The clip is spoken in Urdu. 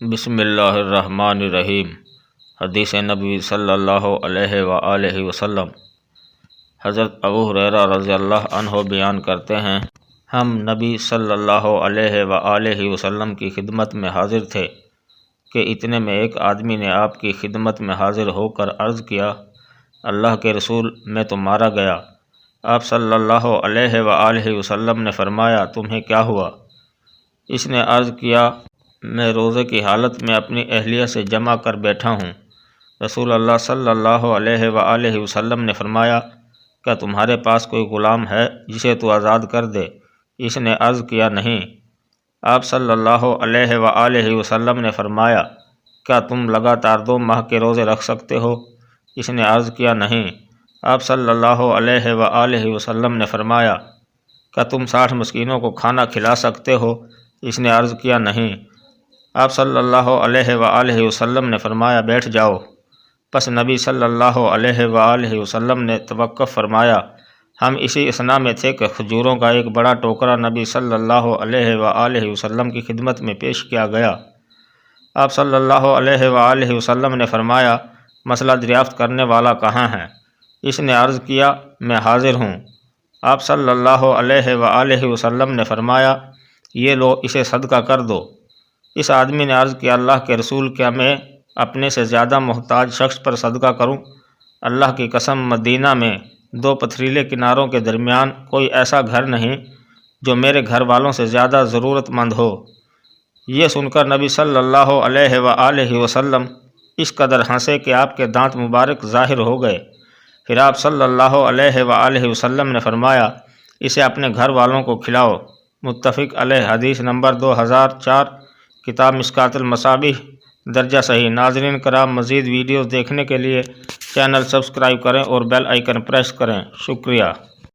بسم اللہ الرحمن الرحیم۔ حدیث نبوی صلی اللہ علیہ وآلہ وسلم۔ حضرت ابو ہریرہ رضی اللہ عنہ بیان کرتے ہیں، ہم نبی صلی اللہ علیہ وآلہ وسلم کی خدمت میں حاضر تھے کہ اتنے میں ایک آدمی نے آپ کی خدمت میں حاضر ہو کر عرض کیا، اللہ کے رسول، میں تو مارا گیا۔ آپ صلی اللہ علیہ وآلہ وسلم نے فرمایا، تمہیں کیا ہوا؟ اس نے عرض کیا، میں روزے کی حالت میں اپنی اہلیہ سے جمع کر بیٹھا ہوں۔ رسول اللہ صلی اللہ علیہ وآلہ وسلم نے فرمایا، کیا تمہارے پاس کوئی غلام ہے جسے تو آزاد کر دے؟ اس نے عرض کیا، نہیں۔ آپ صلی اللہ علیہ وآلہ وسلم نے فرمایا، کیا تم لگاتار 2 ماہ کے روزے رکھ سکتے ہو؟ اس نے عرض کیا، نہیں۔ آپ صلی اللہ علیہ وآلہ وسلم نے فرمایا، کیا تم 60 مسکینوں کو کھانا کھلا سکتے ہو؟ اس نے عرض کیا، نہیں۔ آپ صلی اللہ علیہ وآلہ وسلم نے فرمایا، بیٹھ جاؤ۔ پس نبی صلی اللہ علیہ وآلہ وسلم نے توقف فرمایا۔ ہم اسی اثنا میں تھے کہ کھجوروں کا ایک بڑا ٹوکرا نبی صلی اللہ علیہ وآلہ وسلم کی خدمت میں پیش کیا گیا۔ آپ صلی اللہ علیہ وآلہ وسلم نے فرمایا، مسئلہ دریافت کرنے والا کہاں ہے؟ اس نے عرض کیا، میں حاضر ہوں۔ آپ صلی اللہ علیہ وآلہ وسلم نے فرمایا، یہ لو، اسے صدقہ کر دو۔ اس آدمی نے عرض کیا، اللہ کے رسول، کیا میں اپنے سے زیادہ محتاج شخص پر صدقہ کروں؟ اللہ کی قسم، مدینہ میں 2 پتھریلے کناروں کے درمیان کوئی ایسا گھر نہیں جو میرے گھر والوں سے زیادہ ضرورت مند ہو۔ یہ سن کر نبی صلی اللہ علیہ وآلہ وسلم اس قدر ہنسے کہ آپ کے دانت مبارک ظاہر ہو گئے۔ پھر آپ صلی اللہ علیہ وآلہ وسلم نے فرمایا، اسے اپنے گھر والوں کو کھلاؤ۔ متفق علیہ۔ حدیث نمبر 2004، کتاب مشکوٰۃ المصابیح، درجہ صحیح۔ ناظرین کرام، مزید ویڈیوز دیکھنے کے لیے چینل سبسکرائب کریں اور بیل آئیکن پریس کریں۔ شکریہ۔